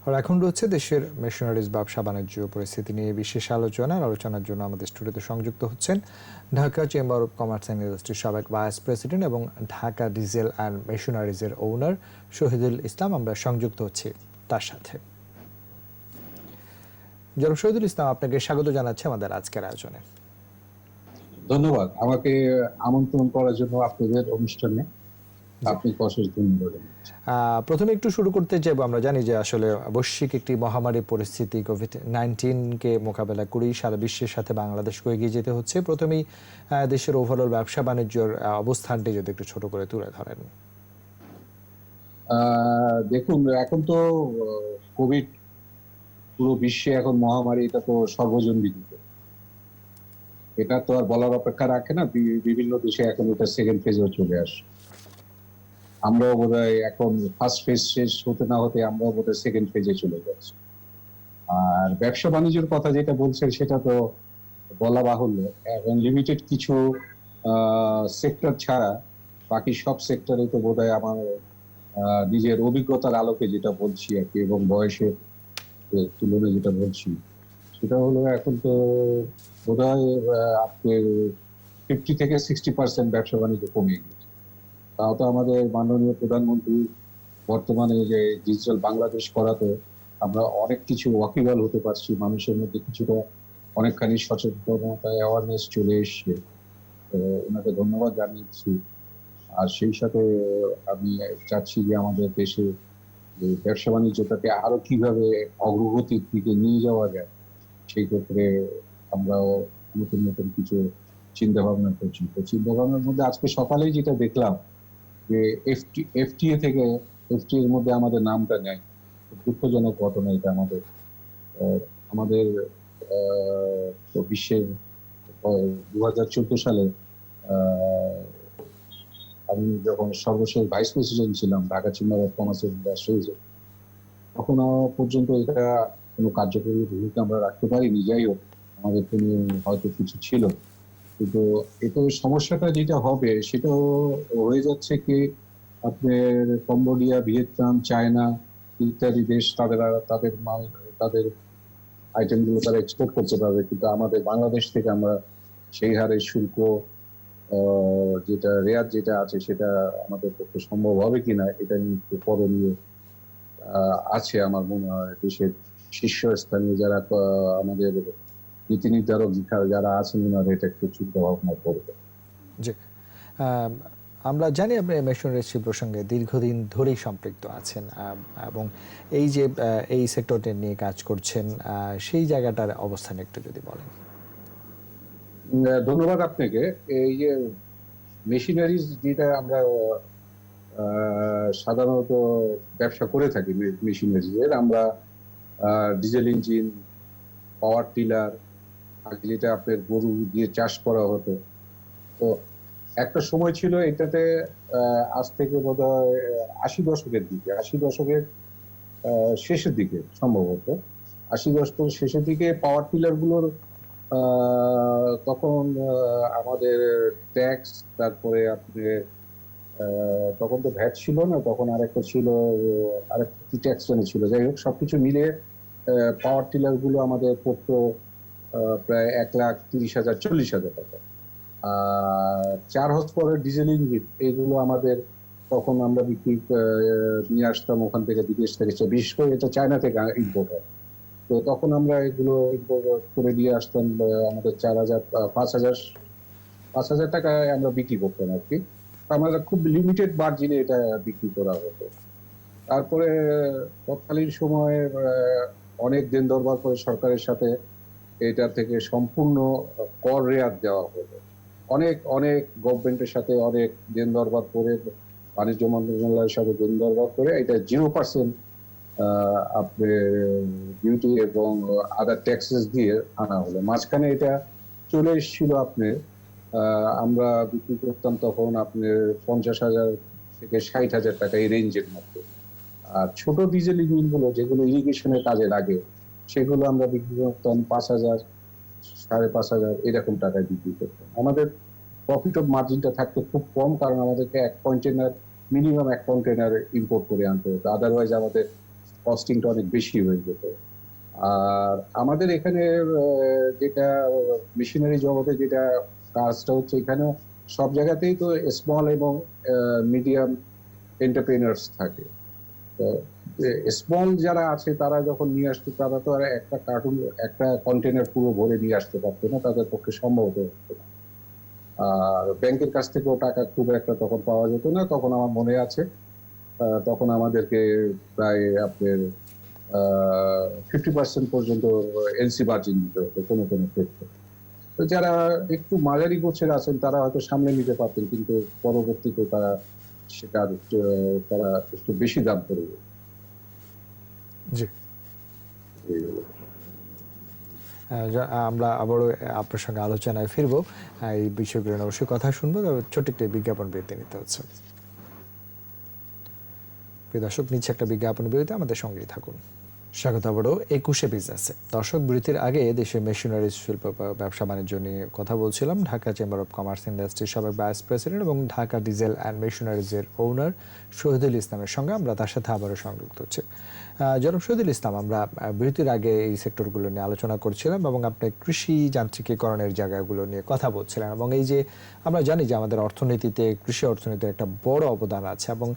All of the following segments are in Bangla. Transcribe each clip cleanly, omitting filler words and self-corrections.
আর এখন রয়েছে দেশের মেশিনারিজ ব্যবসা বাণিজ্য পরিস্থিতি নিয়ে বিশেষ আলোচনার জন্য আমাদের স্টুডিওতে সংযুক্ত হচ্ছেন Dhaka chamber of commerce and ইন্ডাস্ট্রির সাবেক ভাইস প্রেসিডেন্ট এবং ঢাকা ডিজেল অ্যান্ড মেশিনারিজের ওনার শহীদুল ইসলাম। আমরা সংযুক্ত হচ্ছি তার সাথে। জনাব শহীদুল ইসলাম, আপনাকে স্বাগত জানাচ্ছি আমাদের আজকের আয়োজনে। ধন্যবাদ আমাকে আমন্ত্রণ করার জন্য আপনাদের অনুষ্ঠানে। আপনি অশেষ ধন্যবাদ। প্রথমে একটু শুরু করতে চাইবো, আমরা জানি যে আসলে বৈশ্বিক একটি মহামারী পরিস্থিতি কোভিড-19 মোকাবেলা করেই সারা বিশ্বের সাথে বাংলাদেশকে এগিয়ে যেতে হচ্ছে। প্রথমেই দেশের ওভারঅল ব্যবসা বাণিজ্যের অবস্থানটি যদি একটু ছোট করে তুলে ধরেন। দেখুন, এখন তো কোভিড পুরো বিশ্বে এখন মহামারী, এটা তো সর্বজন বিদিত। এটা তো আর বলার অপেক্ষা রাখে না। বিভিন্ন দেশে এখন এটা সেকেন্ড ফেজেও চলে আসে। আমরাও বোধহয় এখন ফার্স্ট ফেজ শেষ হতে না হতে আমরাও বোধহয় সেকেন্ড ফেজে চলে যাচ্ছি। আর ব্যবসা বাণিজ্যের কথা যেটা বলছেন সেটা তো বলা বাহুল্য। এখন লিমিটেড কিছু সেক্টর ছাড়া বাকি সব সেক্টরে তো বোধহয় আমার নিজের অভিজ্ঞতার আলোকে যেটা বলছি আর কি, এবং বয়সের তুলনায় যেটা বলছি সেটা হলো এখন তো বোধহয় আপনার 50 থেকে 60% ব্যবসা বাণিজ্য কমে গেছে। তাও তো আমাদের মাননীয় প্রধানমন্ত্রী বর্তমানে যে ডিজিটাল বাংলাদেশ করাতে আমরা অনেক কিছু ওয়াকিবহাল হতে পারছি, মানুষের মধ্যে কিছুটা অনেকখানি সচেতনতা অ্যাওয়ারনেস চলে এসছে। ওনাকে ধন্যবাদ জানিয়েছি। আর সেই সাথে আমি চাচ্ছি যে আমাদের দেশে ব্যবসা বাণিজ্যটাকে আরো কিভাবে অগ্রগতির দিকে নিয়ে যাওয়া যায়, সেই ক্ষেত্রে আমরাও নতুন নতুন কিছু চিন্তা ভাবনা করছি। তো চিন্তা ভাবনার মধ্যে আজকে সকালেই যেটা দেখলাম যে এফটিএ থেকে এর মধ্যে আমাদের নামটা নেয়। দুঃখজনক ঘটনা এটা। আমাদের বিশ্বের 2014 সালে আমি যখন সর্বশেষ ভাইস প্রেসিডেন্ট ছিলাম Dhaka chamber of commerce and industries, তখন পর্যন্ত এটা কোনো কার্যকরী ভূমিকা আমরা রাখতে পারিনি। যাই হোক, আমাদের কোনো হয়তো কিছু ছিল, কিন্তু এতে সমস্যাটা যেটা হবে সেটা হয়ে যাচ্ছে কি, আপনার কম্বোডিয়া, ভিয়েতনাম, চায়না ইত্যাদি দেশ তাদের আইটেমগুলো তারা এক্সপোর্ট করতে পারবে, কিন্তু আমাদের বাংলাদেশ থেকে আমরা সেই হারে শুল্ক যেটা রেয়ার যেটা আছে সেটা আমাদের পক্ষে সম্ভব হবে কিনা এটা নিয়ে একটু করণীয় আছে আমার মনে হয়। দেশের শীর্ষস্থানীয় যারা আমাদের নীতি নির্ধারক যারা আছেন ওনারা এটা একটু চিন্তা ভাবনা করবে। জি, আমরা জানি আপনি মেশিনারিজ প্রসঙ্গে দীর্ঘদিন ধরেই সম্পৃক্ত আছেন এবং এই যে এই সেক্টরটি নিয়ে কাজ করছেন, সেই জায়গাটার অবস্থান একটু যদি বলেন। ধন্যবাদ আপনাকে। এই যে মেশিনারিজ যেটা আমরা সাধারণত ব্যবসা করে থাকি, মেশিনারিজের আমরা ডিজেল ইঞ্জিন, পাওয়ার টিলার, আগে যেটা আপনার গরু দিয়ে চাষ করা হতো, তো একটা সময় ছিল এটাতে আজ থেকে বোধহয় 80 দশকের শেষের দিকে, সম্ভবত 80 দশকের শেষের দিকে পাওয়ার টিলার গুলোর তখন আমাদের ট্যাক্স, তারপরে আপনি তখন তো ভ্যাট ছিল না, তখন আরেকটা ছিল, আরেকটা কি ট্যাক্স ছিল, যাই হোক সবকিছু মিলে পাওয়ার টিলার গুলো আমাদের পড়তো প্রায় 1,30,000 40,000 টাকা। 4 হর্স পাওয়ারের ডিজেল ইঞ্জিন এগুলো আমাদের তখন আমরা বিক্রি নিয়ে আসতাম ওখান থেকে, বিদেশ থেকে, বিশেষ করে এটা চায়না থেকে ইম্পোর্ট হয়। তো তখন আমরা এগুলো ইম্পোর্ট করে দিয়ে আসতাম, আমাদের 4,000 5,000 টাকায় আমরা বিক্রি করতাম আর কি। আমাদের খুব লিমিটেড মার্জিনে এটা বিক্রি করা হতো। তারপরে তৎকালীন সময়ে অনেক দেন দরবার করে সরকারের সাথে এটা থেকে সম্পূর্ণ কর রেয়াত দেওয়া হতো। অনেক অনেক গভর্নমেন্টের সাথে অনেক দেন দরবার করে, বাণিজ্য মন্ত্রণালয়ের সাথে দেন দরবার করে এটা 0% আপনার ডিউটি এবং আদার ট্যাক্সেস দিয়ে আনা হলো। মাঝখানে এটা চলে এসেছিল আপনার, আমরা বিক্রি করতাম তখন আপনার 50,000 থেকে 60,000 টাকা এই রেঞ্জের মধ্যে। আর ছোট ডিজেল ইঞ্জিন গুলো যেগুলো ইরিগেশনের কাজে লাগে সেগুলো আমরা বিক্রি করতাম 5,000 5,500 এরকম টাকায় বিক্রি করতাম। আমাদের প্রফিট অফ মার্জিনটা থাকতো খুব কম, কারণ আমাদেরকে মিনিমাম এক কন্টেনার ইম্পোর্ট করে আনতে হতো, আদারওয়াইজ আমাদের কস্টিংটা অনেক বেশি হয়ে যেত। আর আমাদের এখানে যেটা মেশিনারি জগতে যেটা কাজটা হচ্ছে, এখানে সব জায়গাতেই তো স্মল এবং মিডিয়াম এন্টারপ্রেনার্স থাকে। তো স্মল যারা আছে তারা যখন নিয়ে আসতো, তারা তো আর একটা কন্টেনার পুরো ভরে নিয়ে আসতে পারতো না, তাদের পক্ষে সম্ভব হতো না। আর ব্যাংকের কাছ থেকেও টাকা খুব একটা তখন পাওয়া যেত না। তখন আমার মনে আছে, তখন আমাদেরকে প্রায় আপনার 50% পর্যন্ত এলসি মার্জিন দিতে হতো কোনো কোনো ক্ষেত্রে। তো যারা একটু মাঝারি গোছের আছেন তারা হয়তো সামনে নিতে পারতেন, কিন্তু পরবর্তীতে সেটা তারা একটু বেশি দাম পড়বে। জি। এই হলো। আমরা আবারও আপনার সঙ্গে আলোচনায় ফিরবো, এই বিষয়গুলো নিয়ে অবশ্যই কথা শুনবো, তবে ছোট্ট একটি বিজ্ঞাপন বিরতি নিতে হচ্ছে। প্রিয় দর্শক, নিচ্ছে একটা বিজ্ঞাপন বিরতি, আমাদের সঙ্গেই থাকুন। স্বাগত আবারও 21শে বিজনেসে। দর্শক, বিরতির আগে দেশের মেশিনারি শিল্প ব্যবসা বাণিজ্য নিয়ে কথা বলছিলাম ঢাকা চেম্বার অফ কমার্স ইন্ডাস্ট্রির সাবেক ভাইস প্রেসিডেন্ট এবং ঢাকা ডিজেল অ্যান্ড মেশিনারিজের ওনার শহীদুল ইসলামের সঙ্গে আমরা তার সাথে আবারও সংযুক্ত হচ্ছি। জনাব শহীদুল ইসলাম, আমরা বিরতির আগে এই সেক্টরগুলো নিয়ে আলোচনা করছিলাম এবং আপনি কৃষি যান্ত্রিকীকরণের জায়গাগুলো নিয়ে কথা বলছিলেন, এবং এই যে আমরা জানি যে আমাদের অর্থনীতিতে কৃষি অর্থনীতির একটা বড় অবদান আছে, এবং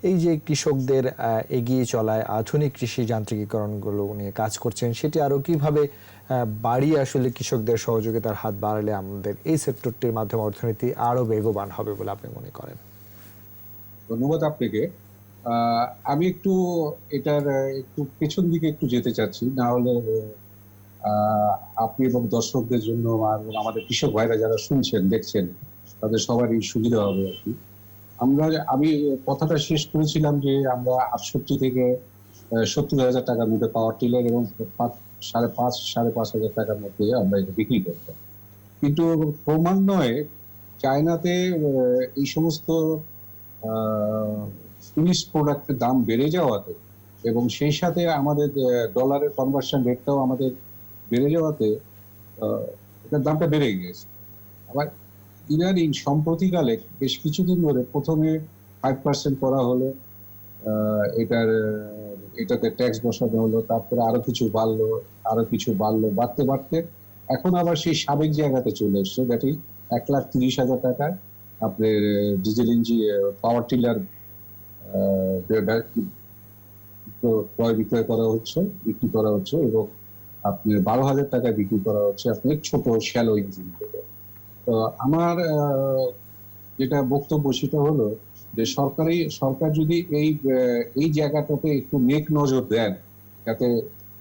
এই যে কৃষকদের এগিয়ে চলায় আধুনিক কৃষি যান্ত্রিকীকরণগুলো নিয়ে কাজ করছেন, সেটি আরও কিভাবে বাড়িয়ে আসলে কৃষকদের সহযোগিতার হাত বাড়ালে আমাদের এই সেক্টরটির মাধ্যমে অর্থনীতি আরও বেগবান হবে বলে আপনি মনে করেন? ধন্যবাদ আপনাকে। আমি একটু এটার একটু পেছন দিকে একটু যেতে চাচ্ছি, না হলে আপনি এবং দর্শকদের জন্য আর আমাদের কৃষক ভাইরা যারা শুনছেন দেখছেন তাদের সবারই সুবিধা হবে আর কি। আমি কথাটা শেষ করেছিলাম যে আমরা 68 থেকে 70,000 টাকার মধ্যে পাওয়ার টিলার এবং 5,500 টাকার মধ্যে আমরা এটা বিক্রি করতাম। কিন্তু ক্রমান্বয়ে চায়নাতে এই সমস্ত ফিনিশ প্রোডাক্টের দাম বেড়ে যাওয়াতে এবং সেই সাথে আমাদের ডলারের কনভার্সন রেটটাও আমাদের বেড়ে যাওয়াতে এটার দামটা বেড়ে গিয়েছে। আবার ইদানিং সম্প্রতিকালে বেশ কিছুদিন ধরে প্রথমে 5% করা হলো, এটাতে ট্যাক্স বসানো হলো, তারপরে আরো কিছু বাড়লো, বাড়তে বাড়তে এখন আবার সেই সাবেক জায়গাতে চলে এসছে, দ্যাট ইজ 1,30,000 টাকায় আপনার ডিজেল ইঞ্জিন পাওয়ার টিলার ক্রয় বিক্রি করা হচ্ছে এবং আপনার 12,000 টাকায় বিক্রি করা হচ্ছে আপনার ছোট শ্যালো ইঞ্জিন থেকে। তো আমার যেটা বক্তব্য সেটা হলো যে সরকার যদি এই জায়গাটাতে একটু নেক নজর দেন,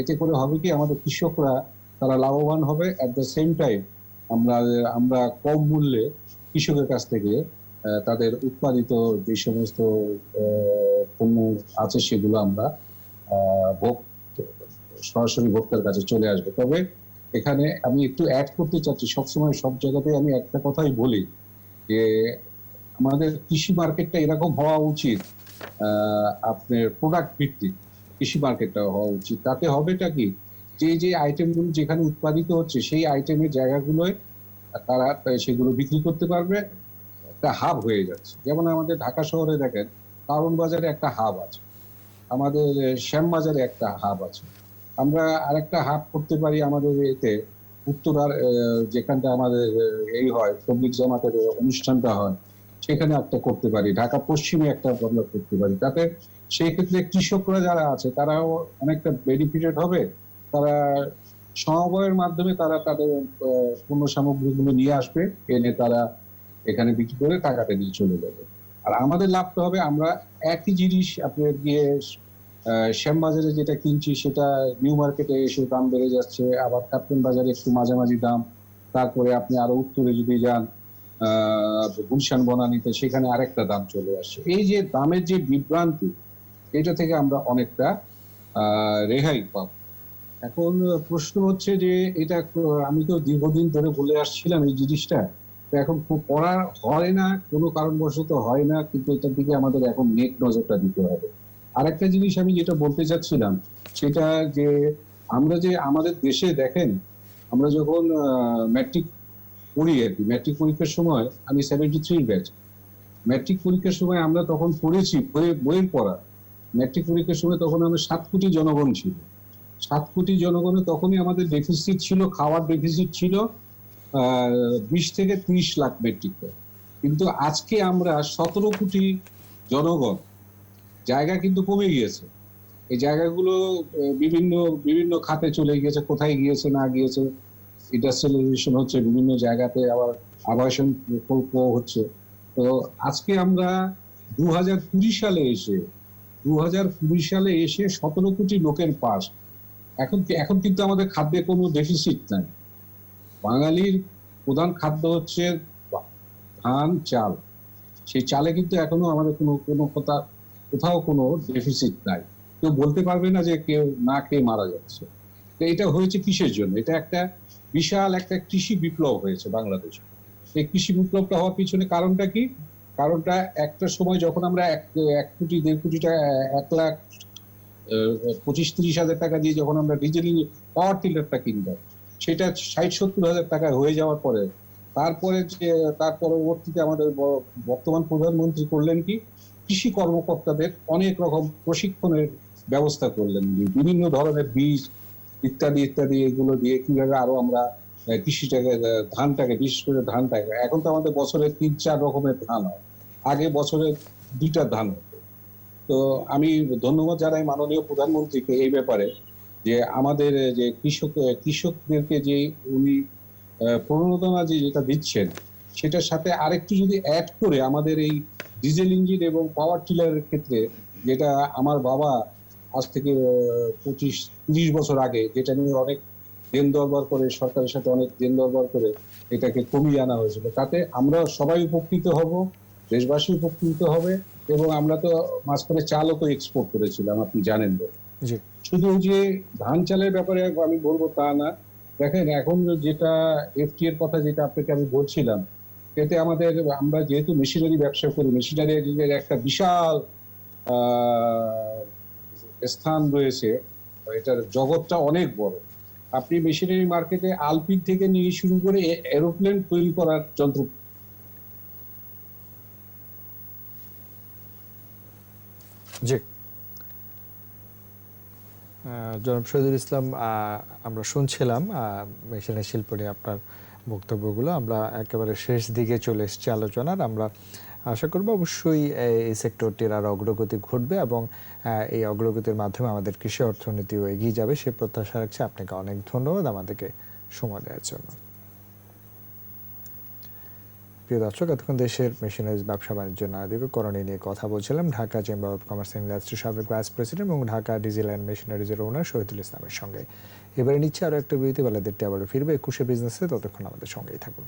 এতে করে হবে কি আমাদের কৃষকরা তারা লাভবান হবে, অ্যাট দ্য সেম টাইম আমরা কম মূল্যে কৃষকের কাছ থেকে তাদের উৎপাদিত যে সমস্ত পণ্য আছে সেগুলো আমরা সরাসরি ভোক্তার কাছে চলে আসবে। তবে এখানে আমি একটু অ্যাড করতে চাচ্ছি, সবসময় সব জায়গাতে আমি একটা কথাই বলি যে আমাদের কৃষি মার্কেটটা এরকম হওয়া উচিত, আপনার প্রোডাক্ট ভিত্তিক কৃষি মার্কেটটা হওয়া উচিত। তাতে হবেটা কি, যে আইটেমগুলো যেখানে উৎপাদিত হচ্ছে সেই আইটেমের জায়গাগুলোয় তারা সেগুলো বিক্রি করতে পারবে, একটা হাব হয়ে যাচ্ছে। যেমন আমাদের ঢাকা শহরে দেখেন কারণ বাজারে একটা হাব আছে, আমাদের শ্যামবাজারে একটা হাব আছে, আমরা আরেকটা হাব করতে পারি আমাদের এতে উত্তরার যেখানটা আমাদের এই হয় তবলিগ জামাতের অনুষ্ঠানটা হয় সেখানে একটা করতে পারি, ঢাকা পশ্চিমে একটা আমরা করতে পারি। তাতে সেই ক্ষেত্রে কৃষকরা যারা আছে তারাও অনেকটা বেনিফিটেড হবে, তারা সমবায়ের মাধ্যমে তারা তাদের পণ্য সামগ্রীগুলো নিয়ে আসবে, এনে তারা এখানে বিক্রি করে টাকাটা নিয়ে চলে যাবে। আর আমাদের লাভটা হবে, আমরা একই জিনিস আপনার গিয়ে শ্যামবাজারে যেটা কিনছি সেটা নিউ মার্কেটে এসে দাম বেড়ে যাচ্ছে, আবার কাপ্তান বাজারে একটু মাঝামাঝি দাম, তারপরে আপনি আরো উত্তরে যদি যান গুলশান বনানীতে সেখানে আরেকটা দাম চলে আসছে। এই যে দামের যে বিভ্রান্তি, এটা থেকে আমরা অনেকটা রেহাই পাবো। এখন প্রশ্ন হচ্ছে যে এটা আমি তো দীর্ঘদিন ধরে বলে আসছিলাম এই জিনিসটা, তো এখন করা হয় না, কোনো কারণবশত হয় না, কিন্তু এটার দিকে আমাদের এখন নেক নজরটা দিতে হবে। আরেকটা জিনিস আমি যেটা বলতে চাচ্ছিলাম সেটা যে আমরা যে আমাদের দেশে দেখেন, আমরা যখন ম্যাট্রিক পড়ি আর কি, ম্যাট্রিক পরীক্ষার সময় আমি 73 ব্যাচ, ম্যাট্রিক পরীক্ষার সময় আমরা তখন পড়েছি বইয়ের পড়া ম্যাট্রিক পরীক্ষার সময় তখন আমরা 7 কোটি জনগণ ছিল। 7 কোটি জনগণে তখনই আমাদের ডেফিসিট ছিল, খাওয়ার ডেফিসিট ছিল 20 থেকে 30 লাখ মেট্রিক টন। কিন্তু আজকে আমরা 17 কোটি জনগণ, জায়গা কিন্তু কমে গিয়েছে। এই জায়গাগুলো বিভিন্ন বিভিন্ন খাতে চলে গিয়েছে, কোথায় গিয়েছে না গিয়েছে, ইন্ডাস্ট্রিয়ালাইজেশন হচ্ছে, বিভিন্ন জায়গাতে আবার আবাসন প্রকল্প হচ্ছে। তো আজকে আমরা 2020 সালে এসে 17 কোটি লোকের পাস। এখন কিন্তু আমাদের খাদ্যে কোনো ডেফিসিট নাই। বাঙালির প্রধান খাদ্য হচ্ছে ধান, চাল। সেই চালে কিন্তু এখনো আমাদের কোথাও কোনো ডেফিসিট নাই। কেউ বলতে পারবে না যে কেউ না খেয়ে মারা যাচ্ছে। তো এটা হয়েছে কিসের জন্য? এটা একটা বিশাল একটা কৃষি বিপ্লব হয়েছে বাংলাদেশে। এই কৃষি বিপ্লবটা হওয়ার পিছনে কারণটা কি? কারণটা একটা সময় যখন আমরা 1 কোটি 1.5 কোটি টাকা, 1,25-30 হাজার টাকা দিয়ে যখন আমরা ডিজেল পাওয়ার টিলারটা কিনতাম, সেটা 60-70 হাজার টাকা হয়ে যাওয়ার পরে তার পরবর্তীতে আমাদের বর্তমান প্রধানমন্ত্রী করলেন কি, কৃষি কর্মকর্তাদের অনেক রকম প্রশিক্ষণের ব্যবস্থা করলেন। বিভিন্ন ধরনের বীজ ইত্যাদি ইত্যাদি এগুলো দিয়ে কিভাবে আরো আমরা কৃষিটাকে, ধানটাকে, বিশেষ করে ধানটাকে, এখন তো আমাদের বছরে 3-4 রকমের ধান হয়, আগে বছরে 2টা ধান হতো। তো আমি ধন্যবাদ জানাই মাননীয় প্রধানমন্ত্রীকে এই ব্যাপারে, যে আমাদের যে কৃষকদেরকে যে উনি প্রণোদনা যেটা দিচ্ছেন, সেটার সাথে আরেকটু যদি অ্যাড করে আমাদের এই ডিজেল ইঞ্জিন এবং পাওয়ার টিলারের ক্ষেত্রে, যেটা আমার বাবা আজ থেকে 25-30 বছর আগে যেটা নিয়ে অনেক দেন দরবার করে, সরকারের সাথে অনেক দেন দরবার করে এটাকে কমিয়ে আনা হয়েছিল, তাতে আমরা সবাই উপকৃত হব, দেশবাসী উপকৃত হবে। এবং আমরা তো মাঝখানে চালও তো এক্সপোর্ট করেছিলাম, আপনি জানেন। জি শুধু যে ধান চালের ব্যাপারে আমি বলবো তা না। দেখেন, এখন যেটা এফটি এর কথা যেটা আপনাকে আমি বলছিলাম, এতে আমরা যেহেতু মেশিনারি ব্যবসা করি, মেশিনারি একটা বিশাল স্থান রয়েছে, এটার জগৎটা অনেক বড়। আপনি মেশিনারি মার্কেটে আলপিন থেকে নিয়ে শুরু করে এরোপ্লেন তৈরি করার যন্ত্র। জি জনাব শহীদুল ইসলাম, আমরা শুনছিলাম মেশিনারি শিল্প নিয়ে আপনার বক্তব্যগুলো। আমরা একেবারে শেষ দিকে চলে এসেছি আলোচনার। আমরা আশা করব অবশ্যই এই সেক্টরটির আর অগ্রগতি ঘটবে এবং এই অগ্রগতির মাধ্যমে আমাদের কৃষি অর্থনীতিও এগিয়ে যাবে, সে প্রত্যাশা রাখছি। আপনাকে অনেক ধন্যবাদ আমাদেরকে সময় দেওয়ার জন্য। প্রিয় দর্শক, এতক্ষণ দেশের মেশিনারিজ ব্যবসা বাণিজ্য নানাদিকে করণীয় নিয়ে কথা বলছিলাম Dhaka chamber of commerce and ইন্ডাস্ট্রির সাবেক ভাইস প্রেসিডেন্ট এবং ঢাকা ডিজেল অ্যান্ড মেশিনারিজের ওনার শহীদুল ইসলামের সঙ্গে। এবারে নিচ্ছে আরও একটা বিরতি, বেলা 1:30 আবারও ফিরবে 21শে বিজনেসে। ততক্ষণ আমাদের সঙ্গেই থাকুন।